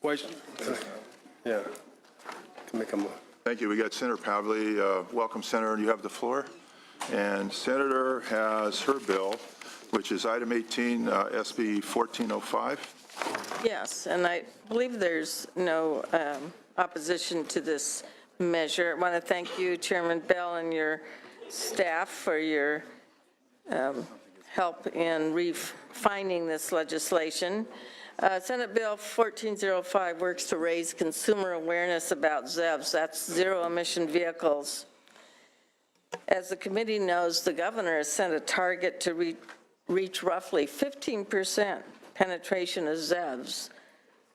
Yeah, to make a move. Thank you. We got Senator Pavley. Welcome, Senator. You have the floor. And Senator has her bill, which is item 18, SB 1405. Yes, and I believe there's no opposition to this measure. I want to thank you, Chairman Bell, and your staff for your help in refining this legislation. Senate Bill 1405 works to raise consumer awareness about ZEVs, that's zero-emission vehicles. As the committee knows, the governor has set a target to reach roughly 15% penetration of ZEVs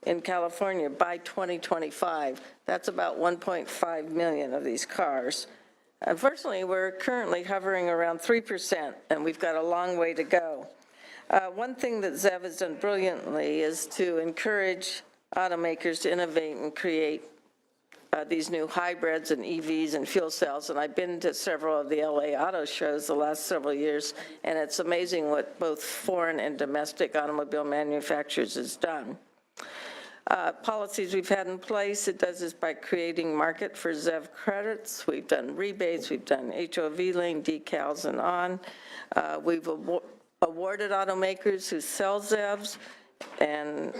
in California by 2025. That's about 1.5 million of these cars. Unfortunately, we're currently hovering around 3%, and we've got a long way to go. One thing that ZEV has done brilliantly is to encourage automakers to innovate and create these new hybrids and EVs and fuel cells, and I've been to several of the LA auto shows the last several years, and it's amazing what both foreign and domestic automobile manufacturers has done. Policies we've had in place, it does this by creating market for ZEV credits. We've done rebates, we've done HOV lane decals and on. We've awarded automakers who sell ZEVs and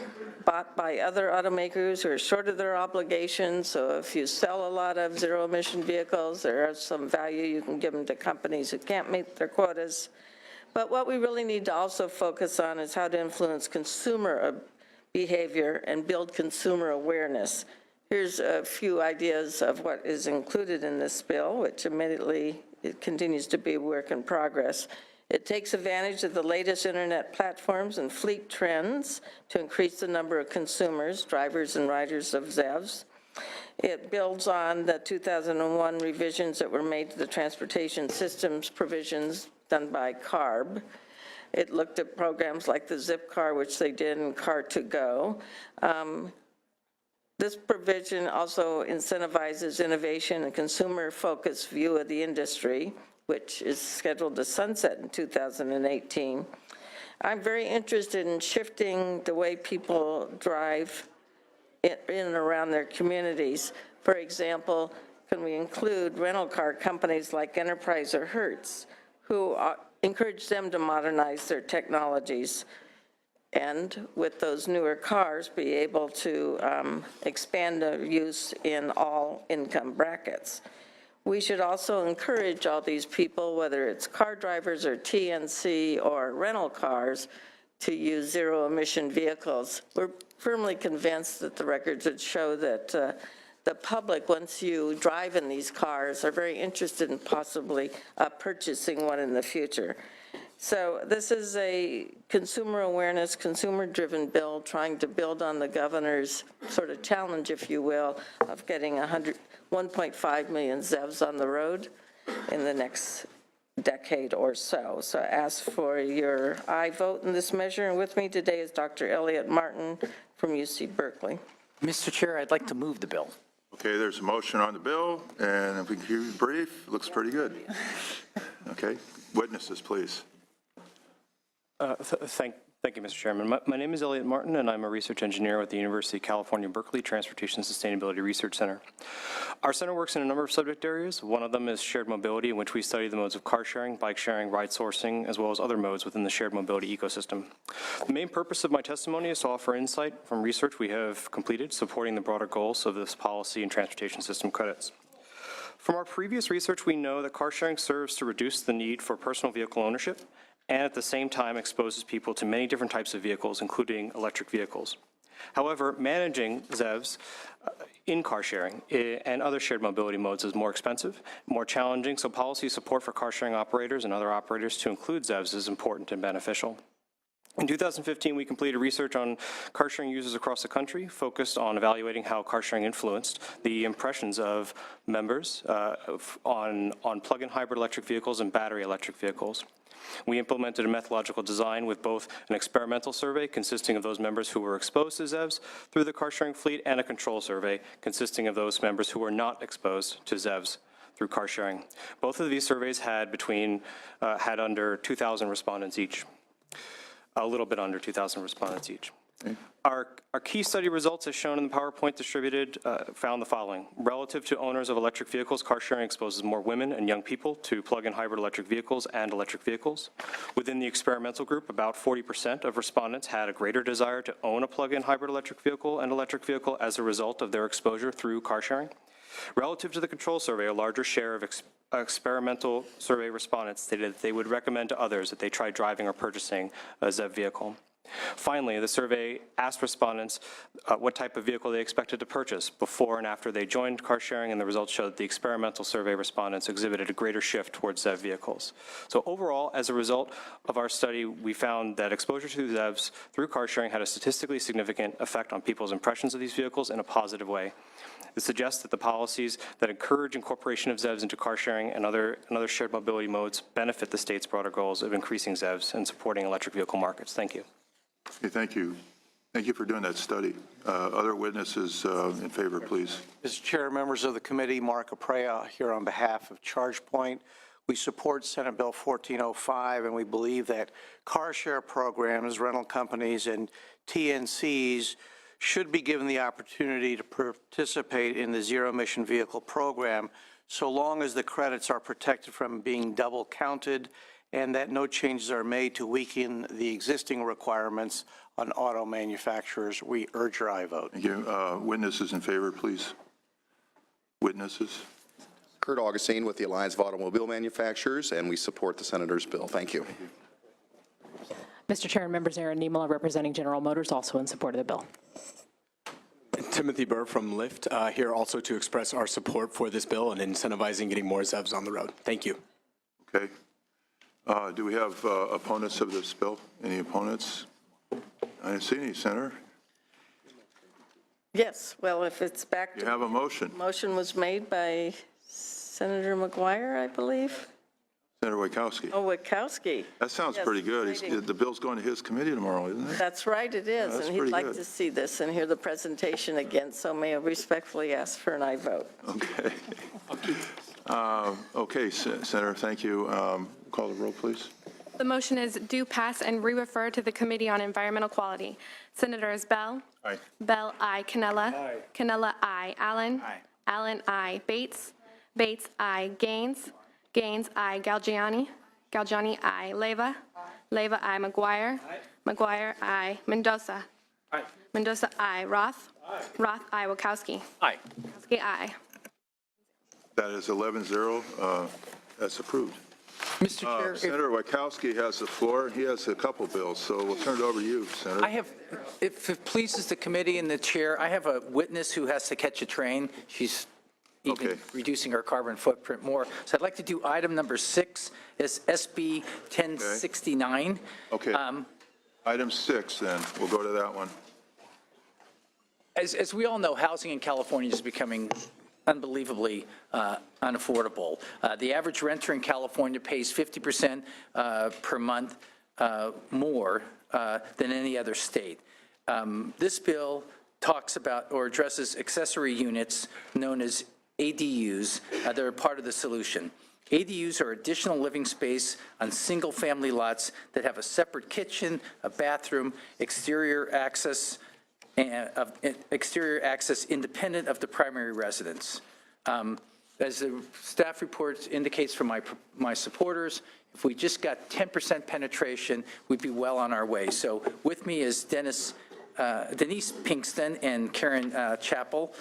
bought by other automakers who are short of their obligations. So if you sell a lot of zero-emission vehicles, there is some value you can give them to companies who can't meet their quotas. But what we really need to also focus on is how to influence consumer behavior and build consumer awareness. Here's a few ideas of what is included in this bill, which admittedly it continues to be a work in progress. It takes advantage of the latest internet platforms and fleet trends to increase the number of consumers, drivers, and riders of ZEVs. It builds on the 2001 revisions that were made to the transportation systems provisions done by CARB. It looked at programs like the Zipcar, which they did, and Car2Go. This provision also incentivizes innovation and consumer-focused view of the industry, which is scheduled to sunset in 2018. I'm very interested in shifting the way people drive in and around their communities. For example, can we include rental car companies like Enterprise or Hertz, who encourage them to modernize their technologies, and with those newer cars be able to expand their use in all income brackets. We should also encourage all these people, whether it's car drivers or TNC or rental cars, to use zero-emission vehicles. We're firmly convinced that the records would show that the public, once you drive in these cars, are very interested in possibly purchasing one in the future. So this is a consumer awareness, consumer-driven bill trying to build on the governor's sort of challenge, if you will, of getting 1.5 million ZEVs on the road in the next decade or so. So I ask for your aye vote in this measure. And with me today is Dr. Elliott Martin from UC Berkeley. Mr. Chair, I'd like to move the bill. Okay, there's a motion on the bill, and if we can keep it brief, it looks pretty good. Okay, witnesses, please. Thank you, Mr. Chairman. My name is Elliott Martin, and I'm a research engineer with the University of California, Berkeley Transportation Sustainability Research Center. Our center works in a number of subject areas. One of them is shared mobility, in which we study the modes of car sharing, bike sharing, ride sourcing, as well as other modes within the shared mobility ecosystem. The main purpose of my testimony is to offer insight from research we have completed supporting the broader goals of this policy and transportation system credits. From our previous research, we know that car sharing serves to reduce the need for personal vehicle ownership, and at the same time exposes people to many different types of vehicles, including electric vehicles. However, managing ZEVs in car sharing and other shared mobility modes is more expensive, more challenging, so policy support for car sharing operators and other operators to include ZEVs is important and beneficial. In 2015, we completed research on car sharing users across the country, focused on evaluating how car sharing influenced the impressions of members on plug-in hybrid electric vehicles and battery electric vehicles. We implemented a methodological design with both an experimental survey consisting of those members who were exposed to ZEVs through the car sharing fleet and a control survey consisting of those members who were not exposed to ZEVs through car sharing. Both of these surveys had under 2,000 respondents each. A little bit under 2,000 respondents each. Our key study results, as shown in the PowerPoint distributed, found the following. Relative to owners of electric vehicles, car sharing exposes more women and young people to plug-in hybrid electric vehicles and electric vehicles. Within the experimental group, about 40% of respondents had a greater desire to own a plug-in hybrid electric vehicle and electric vehicle as a result of their exposure through car sharing. Relative to the control survey, a larger share of experimental survey respondents stated that they would recommend to others that they try driving or purchasing a ZEV vehicle. Finally, the survey asked respondents what type of vehicle they expected to purchase before and after they joined car sharing, and the results showed that the experimental survey respondents exhibited a greater shift towards ZEV vehicles. So overall, as a result of our study, we found that exposure to ZEVs through car sharing had a statistically significant effect on people's impressions of these vehicles in a positive way. This suggests that the policies that encourage incorporation of ZEVs into car sharing and other shared mobility modes benefit the state's broader goals of increasing ZEVs and supporting electric vehicle markets. Thank you. Okay, thank you. Thank you for doing that study. Other witnesses in favor, please. Mr. Chair, members of the committee, Mark Aprea here on behalf of ChargePoint. We support Senate Bill 1405, and we believe that car share programs, rental companies, and TNCs should be given the opportunity to participate in the zero-emission vehicle program so long as the credits are protected from being double counted and that no changes are made to weaken the existing requirements on auto manufacturers. We urge your aye vote. Thank you. Witnesses in favor, please. Witnesses. Kurt Augustine with the Alliance of Automobile Manufacturers, and we support the Senator's bill. Thank you. Mr. Chair and members, Aaron Niemela representing General Motors, also in support of the bill. Timothy Burr from Lyft, here also to express our support for this bill and incentivizing getting more ZEVs on the road. Thank you. Okay. Do we have opponents of this bill? Any opponents? I didn't see any, Senator. Yes, well, if it's back You to, have a motion. motion was made by Senator McGuire, I believe. Senator Wachowski. Oh, Wachowski. That sounds Yes, pretty good. waiting. The bill's going to his committee tomorrow, isn't it? That's right, it is, that's and he'd pretty like good. to see this and hear the presentation again, so may I respectfully ask for an aye vote. Okay. Okay, Senator, thank you. Call the roll, please. The motion is do pass and re-refer to the Committee on Environmental Quality. Senators Bell? Aye. Bell, aye. Cannella? Aye. Cannella, aye. Allen? Aye. Allen, aye. Bates? Bates, aye. Gaines? Gaines, aye. Galgiani? Galgiani, aye. Leyva? Leyva, aye. McGuire? McGuire, aye. Mendoza? Aye. Mendoza, aye. Roth? Roth, aye. Wachowski? Aye. Wachowski, aye. That is 11-0. That's approved. Mr. Chair, if Senator Wachowski has the floor. He has a couple bills, so we'll turn it over to you, Senator. I have, if it pleases the committee and the chair, I have a witness who has to catch a train. She's even Okay. reducing her carbon footprint more. So I'd like to do item number 6, is SB 1069. Okay. Item 6, then. We'll go to that one. As we all know, housing in California is becoming unbelievably unaffordable. The average renter in California pays 50% per month more than any other state. This bill talks about or addresses accessory units known as ADUs that are part of the solution. ADUs are additional living space on single-family lots that have a separate kitchen, a bathroom, exterior access independent of the primary residence. As the staff report indicates from my supporters, if we just got 10% penetration, we'd be well on our way. So with me is Denise Pinkston and Karen Chappell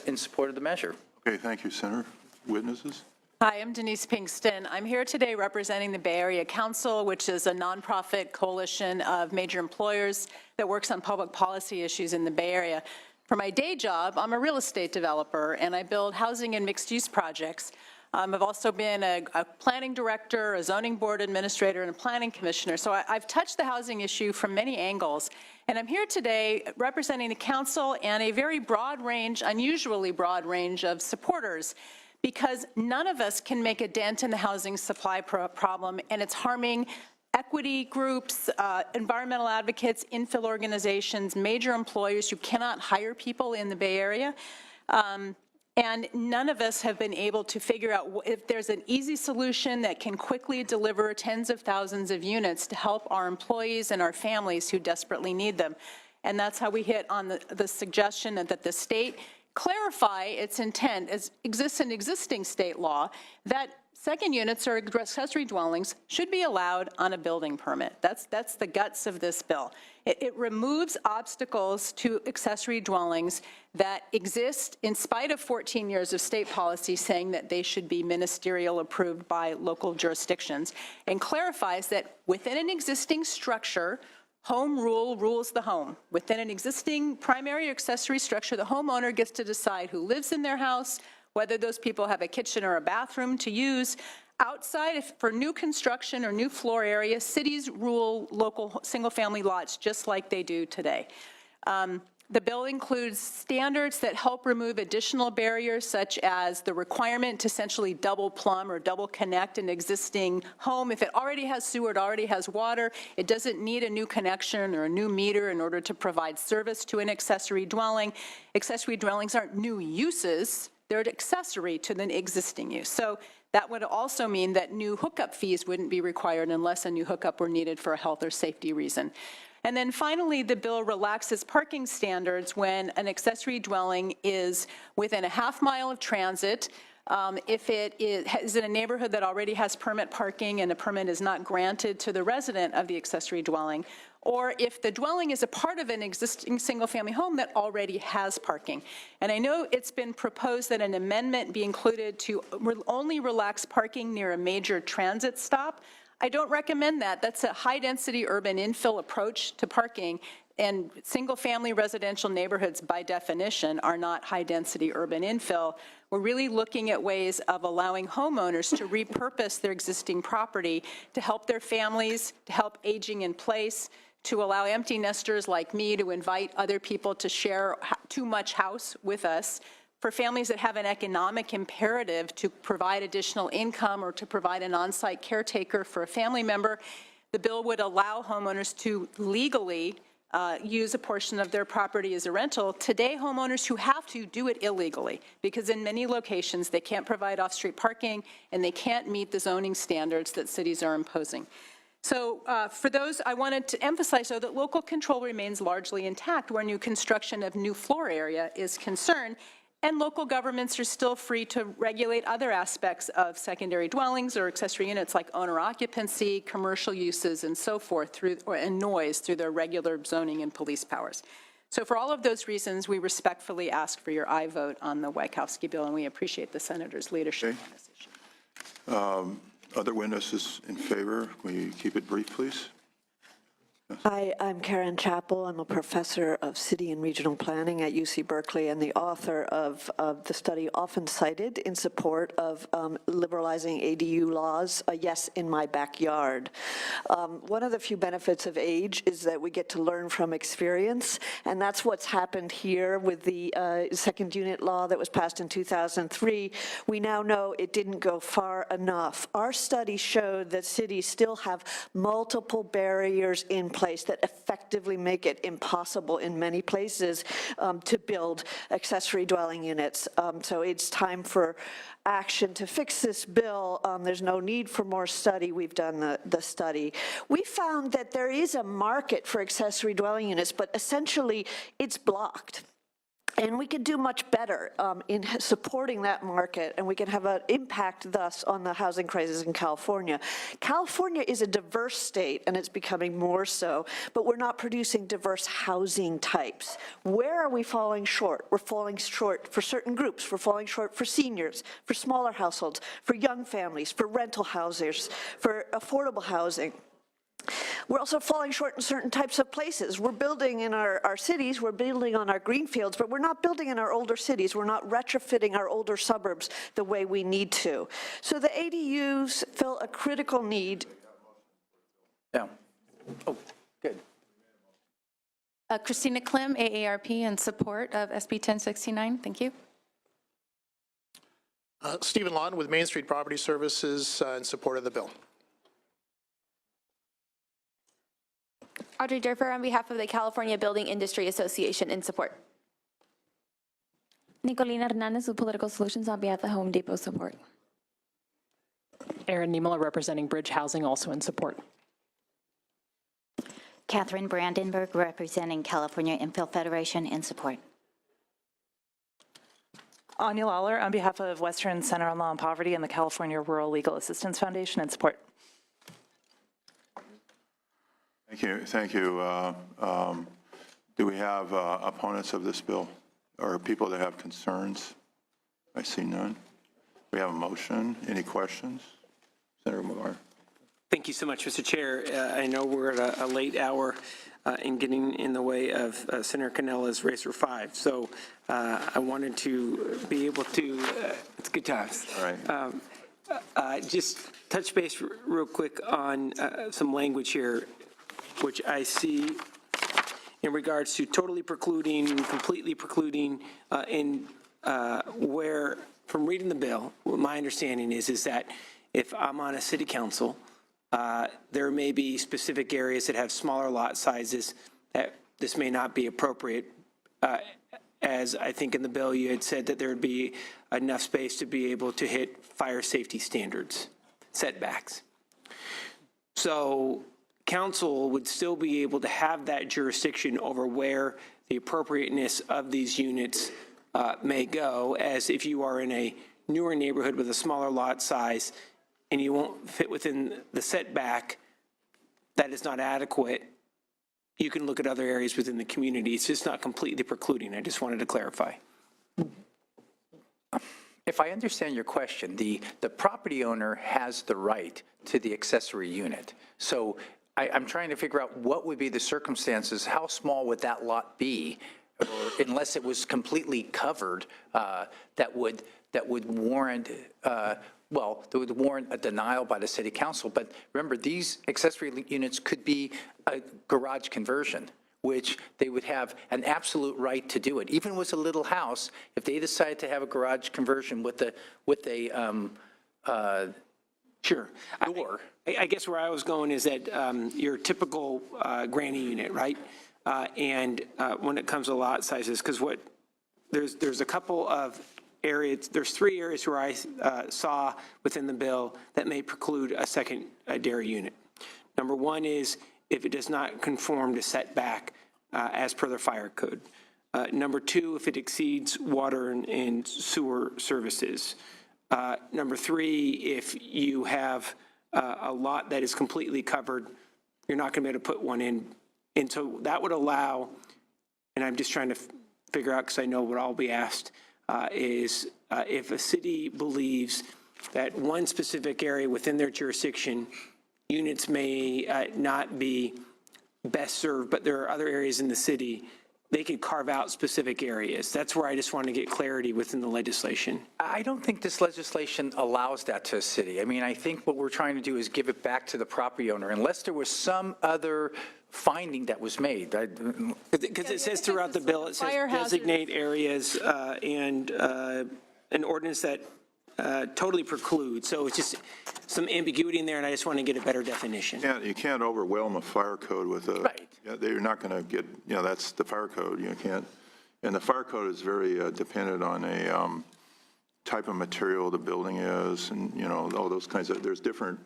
in support of the measure. Okay, thank you, Senator. Witnesses? Hi, I'm Denise Pinkston. I'm here today representing the Bay Area Council, which is a nonprofit coalition of major employers that works on public policy issues in the Bay Area. For my day job, I'm a real estate developer, and I build housing and mixed-use projects. I've also been a planning director, a zoning board administrator, and a planning commissioner. So I've touched the housing issue from many angles. And I'm here today representing the council and a very broad range, unusually broad range of supporters, because none of us can make a dent in the housing supply problem, and it's harming equity groups, environmental advocates, infill organizations, major employers who cannot hire people in the Bay Area. And none of us have been able to figure out if there's an easy solution that can quickly deliver tens of thousands of units to help our employees and our families who desperately need them. And that's how we hit on the suggestion that the state clarify its intent, as exists in existing state law, that second units or accessory dwellings should be allowed on a building permit. That's the guts of this bill. It removes obstacles to accessory dwellings that exist in spite of 14 years of state policy saying that they should be ministerial approved by local jurisdictions, and clarifies that within an existing structure, home rule rules the home. Within an existing primary or accessory structure, the homeowner gets to decide who lives in their house, whether those people have a kitchen or a bathroom to use. Outside, for new construction or new floor areas, cities rule local single-family lots just like they do today. The bill includes standards that help remove additional barriers, such as the requirement to essentially double plumb or double connect an existing home. If it already has sewer, it already has water, it doesn't need a new connection or a new meter in order to provide service to an accessory dwelling. Accessory dwellings aren't new uses, they're an accessory to the existing use. So that would also mean that new hookup fees wouldn't be required unless a new hookup were needed for a health or safety reason. And then finally, the bill relaxes parking standards when an accessory dwelling is within a half mile of transit. If it is in a neighborhood that already has permit parking and a permit is not granted to the resident of the accessory dwelling, or if the dwelling is a part of an existing single-family home that already has parking. And I know it's been proposed that an amendment be included to only relax parking near a major transit stop. I don't recommend that. That's a high-density urban infill approach to parking, and single-family residential neighborhoods, by definition, are not high-density urban infill. We're really looking at ways of allowing homeowners to repurpose their existing property to help their families, to help aging in place, to allow empty nesters like me to invite other people to share too much house with us, for families that have an economic imperative to provide additional income or to provide an on-site caretaker for a family member. The bill would allow homeowners to legally use a portion of their property as a rental. Today, homeowners who have to do it illegally, because in many locations they can't provide off-street parking and they can't meet the zoning standards that cities are imposing. So for those, I wanted to emphasize, though, that local control remains largely intact where new construction of new floor area is concerned, and local governments are still free to regulate other aspects of secondary dwellings or accessory units like owner occupancy, commercial uses, and so forth, and noise through their regular zoning and police powers. So for all of those reasons, we respectfully ask for your aye vote on the Wachowski bill, and we appreciate the senator's leadership on this issue. Other witnesses in favor? Will you keep it brief, please? Hi, I'm Karen Chappell. I'm a professor of city and regional planning at UC Berkeley and the author of the study often cited in support of liberalizing ADU laws, Yes in My Backyard. One of the few benefits of age is that we get to learn from experience, and that's what's happened here with the second unit law that was passed in 2003. We now know it didn't go far enough. Our study showed that cities still have multiple barriers in place that effectively make it impossible in many places to build accessory dwelling units. So it's time for action to fix this bill. There's no need for more study. We've done the study. We found that there is a market for accessory dwelling units, but essentially it's blocked. And we can do much better in supporting that market, and we can have an impact thus on the housing crisis in California. California is a diverse state, and it's becoming more so, but we're not producing diverse housing types. Where are we falling short? We're falling short for certain groups. We're falling short for seniors, for smaller households, for young families, for rental houses, for affordable housing. We're also falling short in certain types of places. We're building in our cities, we're building on our greenfields, but we're not building in our older cities. We're not retrofitting our older suburbs the way we need to. So the ADUs fill a critical need. No. Oh, good. Christina Klim, AARP, in support of SB 1069. Thank you. Stephen Lawton with Main Street Property Services in support of the bill. Audrey Durfer on behalf of the California Building Industry Association in support. Nicolina Hernandez with Political Solutions on behalf of Home Depot support. Aaron Niemela representing Bridge Housing also in support. Catherine Brandenburg, representing California Infill Federation, in support. Anya Lawler, on behalf of Western Center on Law and Poverty and the California Rural Legal Assistance Foundation, in support. Thank you. Thank you. Do we have opponents of this bill or people that have concerns? I see none. We have a motion. Any questions? Senator McGuire. Thank you so much, Mr. Chair. I know we're at a late hour in getting in the way of Senator Canella's Racer 5, so I wanted to be able to, it's good times. All right. Just touch base real quick on some language here, which I see in regards to totally precluding, completely precluding, and where, from reading the bill, what my understanding is that if I'm on a city council, there may be specific areas that have smaller lot sizes that this may not be appropriate. As I think in the bill you had said that there would be enough space to be able to hit fire safety standards, setbacks. So council would still be able to have that jurisdiction over where the appropriateness of these units may go, as if you are in a newer neighborhood with a smaller lot size and you won't fit within the setback that is not adequate, you can look at other areas within the community. It's just not completely precluding. I just wanted to clarify. If I understand your question, the property owner has the right to the accessory unit. So I'm trying to figure out what would be the circumstances, how small would that lot be, or unless it was completely covered, that would warrant, that would warrant a denial by the city council. But remember, these accessory units could be a garage conversion, which they would have an absolute right to do it. Even with a little house, if they decide to have a garage conversion with a Sure. Door. I guess where I was going is that your typical granny unit, right? And when it comes to lot sizes, because there's a couple of areas, there's 3 areas where I saw within the bill that may preclude a second dairy unit. Number 1 is if it does not conform to setback as per the fire code. Number 2, if it exceeds water and sewer services. Number 3, if you have a lot that is completely covered, you're not going to be able to put one in. And so that would allow, and I'm just trying to figure out, because I know what I'll be asked, is if a city believes that one specific area within their jurisdiction, units may not be best served, but there are other areas in the city, they could carve out specific areas. That's where I just want to get clarity within the legislation. I don't think this legislation allows that to a city. I mean, I think what we're trying to do is give it back to the property owner, unless there was some other finding that was made. Because it says throughout the bill, it says designate areas and an ordinance that totally precludes. So it's just some ambiguity in there, and I just want to get a better definition. You can't overwhelm a fire code with a, right. They're not going to get, that's the fire code. You can't, and the fire code is very dependent on a type of material the building is, and, all those kinds of, there's different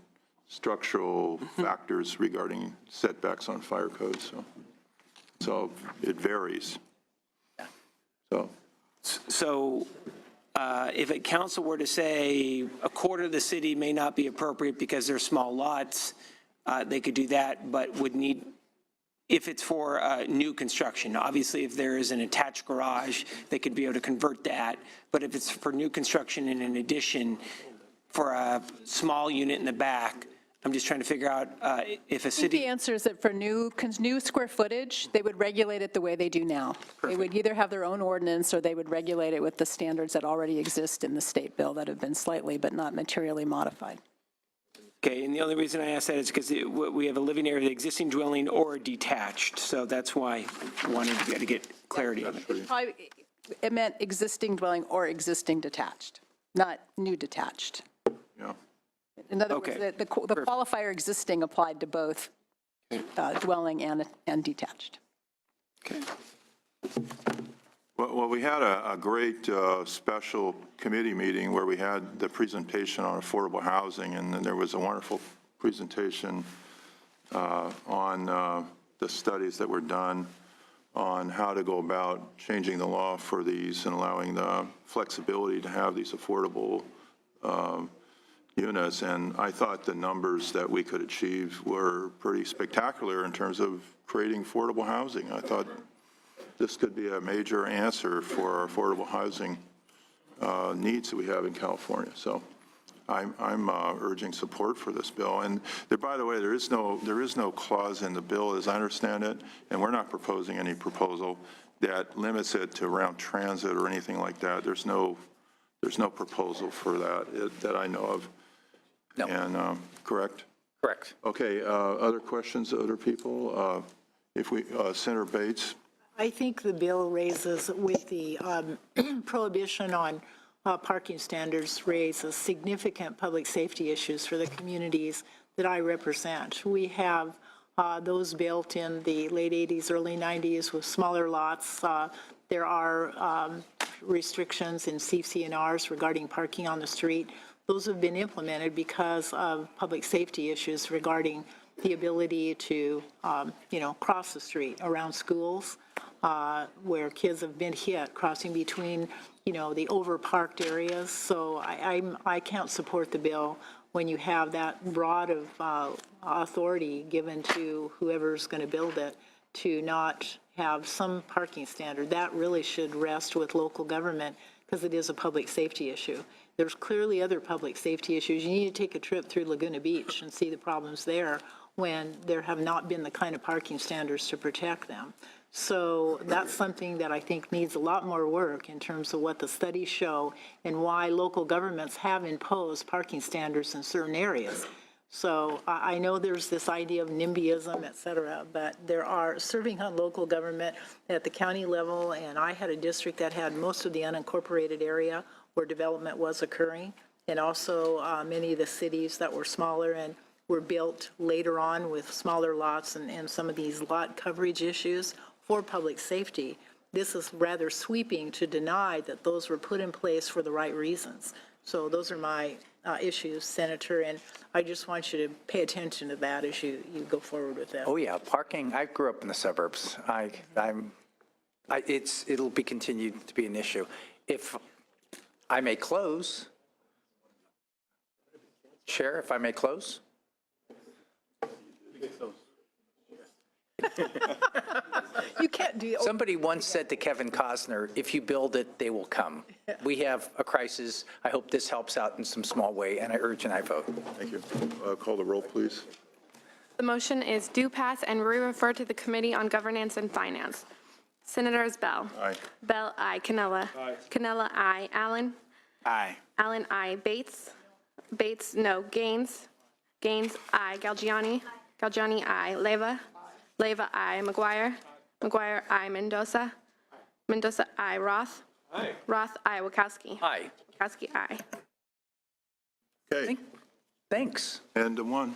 structural factors regarding setbacks on fire codes. So it varies. So if a council were to say a quarter of the city may not be appropriate because they're small lots, they could do that, but would need, if it's for new construction. Obviously, if there is an attached garage, they could be able to convert that. But if it's for new construction and in addition, for a small unit in the back, I'm just trying to figure out if a city. I think the answer is that for new square footage, they would regulate it the way they do now. Perfect. They would either have their own ordinance or they would regulate it with the standards that already exist in the state bill that have been slightly but not materially modified. Okay, and the only reason I ask that is because we have a living area, the existing dwelling or detached. So that's why I wanted to get clarity on it. It meant existing dwelling or existing detached, not new detached. Yeah. In other words, the qualifier existing applied to both dwelling and detached. Okay. Well, we had a great special committee meeting where we had the presentation on affordable housing, and then there was a wonderful presentation on the studies that were done on how to go about changing the law for these and allowing the flexibility to have these affordable units. And I thought the numbers that we could achieve were pretty spectacular in terms of creating affordable housing. I thought this could be a major answer for our affordable housing needs that we have in California. So I'm urging support for this bill. And there, by the way, there is no clause in the bill, as I understand it, and we're not proposing any proposal that limits it to around transit or anything like that. There's no proposal for that that I know of. No. And correct? Correct. Okay. Other questions? Other people? If we, Senator Bates. I think the bill raises, with the prohibition on parking standards, raises significant public safety issues for the communities that I represent. We have those built in the late 80s, early 90s with smaller lots. There are restrictions in CC&Rs regarding parking on the street. Those have been implemented because of public safety issues regarding the ability to, cross the street around schools, where kids have been hit crossing between, the overparked areas. So I can't support the bill when you have that broad of authority given to whoever's going to build it to not have some parking standard. That really should rest with local government because it is a public safety issue. There's clearly other public safety issues. You need to take a trip through Laguna Beach and see the problems there when there have not been the kind of parking standards to protect them. So that's something that I think needs a lot more work in terms of what the studies show and why local governments have imposed parking standards in certain areas. So I know there's this idea of NIMBYism, et cetera, but there are serving on local government at the county level, and I had a district that had most of the unincorporated area where development was occurring, and also many of the cities that were smaller and were built later on with smaller lots and some of these lot coverage issues for public safety. This is rather sweeping to deny that those were put in place for the right reasons. So those are my issues, Senator, and I just want you to pay attention to that as you go forward with that. Oh, yeah, parking, I grew up in the suburbs. It'll be continued to be an issue. If I may close, Chair, if I may close? You can't do. Somebody once said to Kevin Costner, if you build it, they will come. We have a crisis. I hope this helps out in some small way, and I urge and I vote. Thank you. Call the roll, please. The motion is do pass and re-refer to the Committee on Governance and Finance. Senators Bell. Aye. Bell, aye. Cannella. Aye. Cannella, aye. Allen. Aye. Allen, aye. Bates. Bates, no. Gaines. Gaines, aye. Galgiani. Galgiani, aye. Leyva. Leyva, aye. McGuire. McGuire, aye. Mendoza. Mendoza, aye. Roth. Aye. Roth, aye. Wachowski. Aye. Wachowski, aye. Okay. Thanks. And the one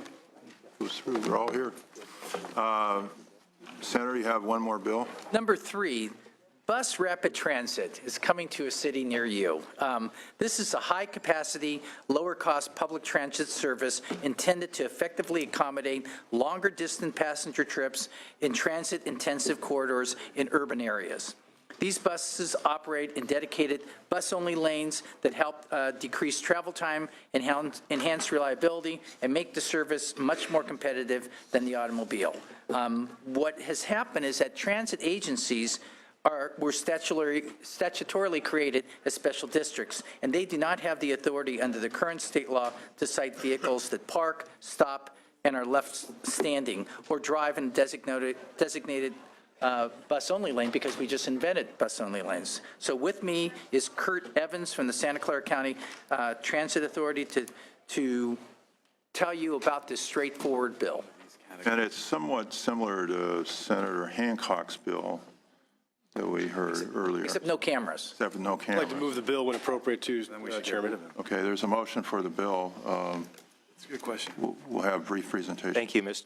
who's through. We're all here. Senator, you have one more bill? Number 3, bus rapid transit is coming to a city near you. This is a high-capacity, lower-cost public transit service intended to effectively accommodate longer-distance passenger trips in transit-intensive corridors in urban areas. These buses operate in dedicated bus-only lanes that help decrease travel time, enhance reliability, and make the service much more competitive than the automobile. What has happened is that transit agencies were statutorily created as special districts, and they do not have the authority under the current state law to cite vehicles that park, stop, and are left standing, or drive in designated bus-only lane, because we just invented bus-only lanes. So with me is Kurt Evans from the Santa Clara County Transit Authority to tell you about this straightforward bill. And it's somewhat similar to Senator Hancock's bill that we heard earlier. Except no cameras. Except no I'd cameras. like to move the bill when appropriate to, Chairman. Okay, there's a motion for the bill. That's a good question. We'll have brief presentation. Thank you, Mr.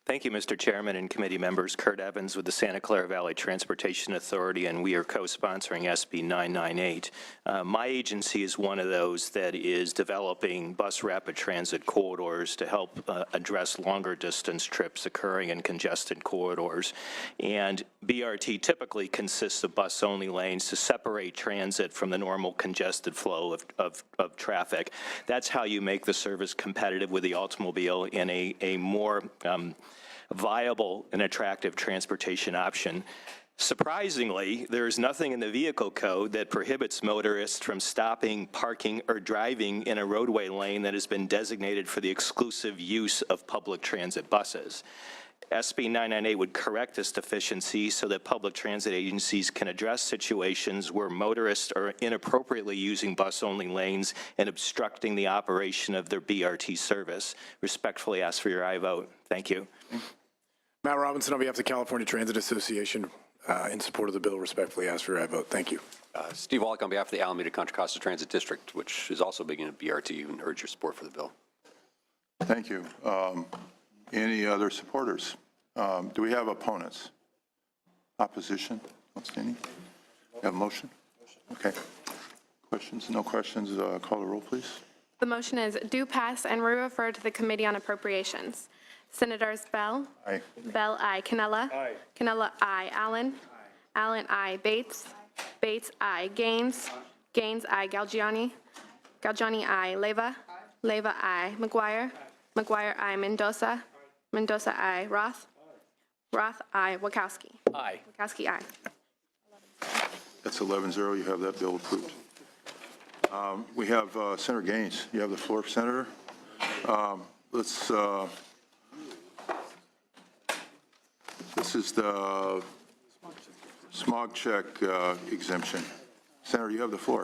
Thank you, Mr. Chairman and committee members. Kurt Evans with the Santa Clara Valley Transportation Authority, and we are co-sponsoring SB 998. My agency is one of those that is developing bus rapid transit corridors to help address longer distance trips occurring in congested corridors. And BRT typically consists of bus-only lanes to separate transit from the normal congested flow of traffic. That's how you make the service competitive with the automobile in a more viable and attractive transportation option. Surprisingly, there is nothing in the vehicle code that prohibits motorists from stopping, parking, or driving in a roadway lane that has been designated for the exclusive use of public transit buses. SB 998 would correct this deficiency so that public transit agencies can address situations where motorists are inappropriately using bus-only lanes and obstructing the operation of their BRT service. Respectfully ask for your aye vote. Thank you. Matt Robinson on behalf of the California Transit Association, in support of the bill, respectfully ask for your aye vote. Thank you. Steve Wallach on behalf of the Alameda Contra Costa Transit District, which is also beginning BRT, and urge your support for the bill. Thank you. Any other supporters? Do we have opponents? Opposition? Outstanding. Have a motion? Okay. Questions? No questions? Call the roll, please. The motion is do pass and re-refer to the Committee on Appropriations. Senators Bell? Aye. Bell, aye. Cannella? Aye. Cannella, aye. Allen? Allen, aye. Bates? Bates, aye. Gaines? Gaines, aye. Galgiani? Galgiani, aye. Leyva? Leyva, aye. McGuire? McGuire, aye. Mendoza? Mendoza, aye. Roth? Roth, aye. Wachowski? Aye. Wachowski, aye. That's 11-0. You have that bill approved. We have Senator Gaines. You have the floor, Senator. This is the smog check exemption. Senator, you have the floor.